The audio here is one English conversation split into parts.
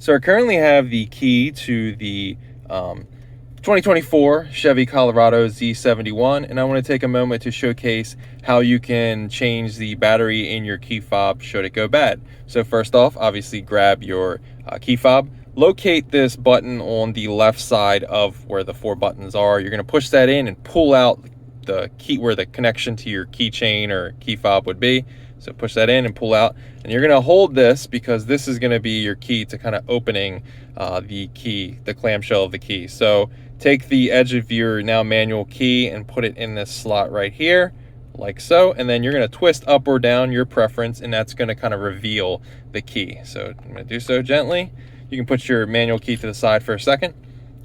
So I currently have the key to the 2024 Chevy Colorado Z71, and I want to take a moment to showcase how you can change the battery in your key fob should it go bad. So first off, obviously grab your key fob, locate this button on the left side of where the 4 buttons are. You're going to push that in and pull out the key where the connection to your keychain or key fob would be. So push that in and pull out, and you're going to hold this because this is going to be your key to kind of opening the clamshell of the key. So take the edge of your now manual key and put it in this slot right here, like so, and then you're going to twist up or down your preference, and that's going to kind of reveal the key. So I'm going to do so gently. You can put your manual key to the side for a second,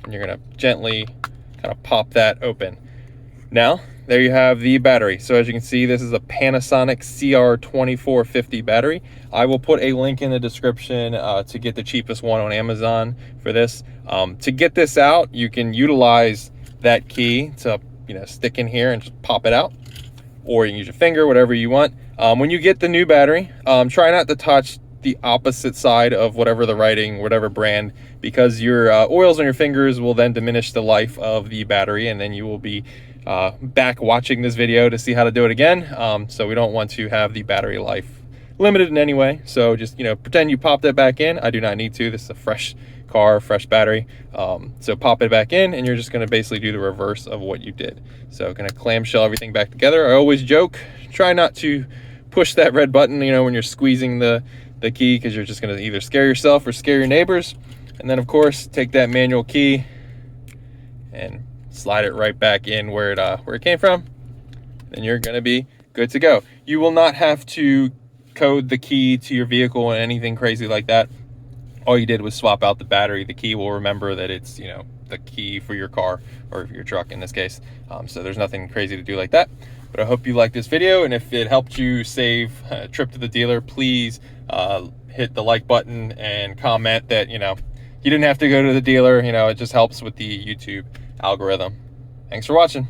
and you're going to gently kind of pop that open. Now, there you have the battery. So as you can see, this is a Panasonic CR2450 battery. I will put a link in the description to get the cheapest one on Amazon for this. To get this out, you can utilize that key to stick in here and just pop it out, or you can use your finger, whatever you want. When you get the new battery, try not to touch the opposite side of whatever the writing, whatever brand, because your oils on your fingers will then diminish the life of the battery, and then you will be back watching this video to see how to do it again. So we don't want to have the battery life limited in any way. So just pretend you popped it back in. I do not need to. This is a fresh car, fresh battery. So pop it back in, and you're just going to basically do the reverse of what you did. So going to clamshell everything back together. I always joke, try not to push that red button when you're squeezing the key, because you're just going to either scare yourself or scare your neighbors. And then of course take that manual key and slide it right back in where it came from, and you're going to be good to go. You will not have to code the key to your vehicle or anything crazy like that. All you did was swap out the battery. The key will remember that it's the key for your car, or your truck in this case. So there's nothing crazy to do like that. But I hope you liked this video, and if it helped you save a trip to the dealer, please hit the like button and comment that you didn't have to go to the dealer. It just helps with the YouTube algorithm. Thanks for watching.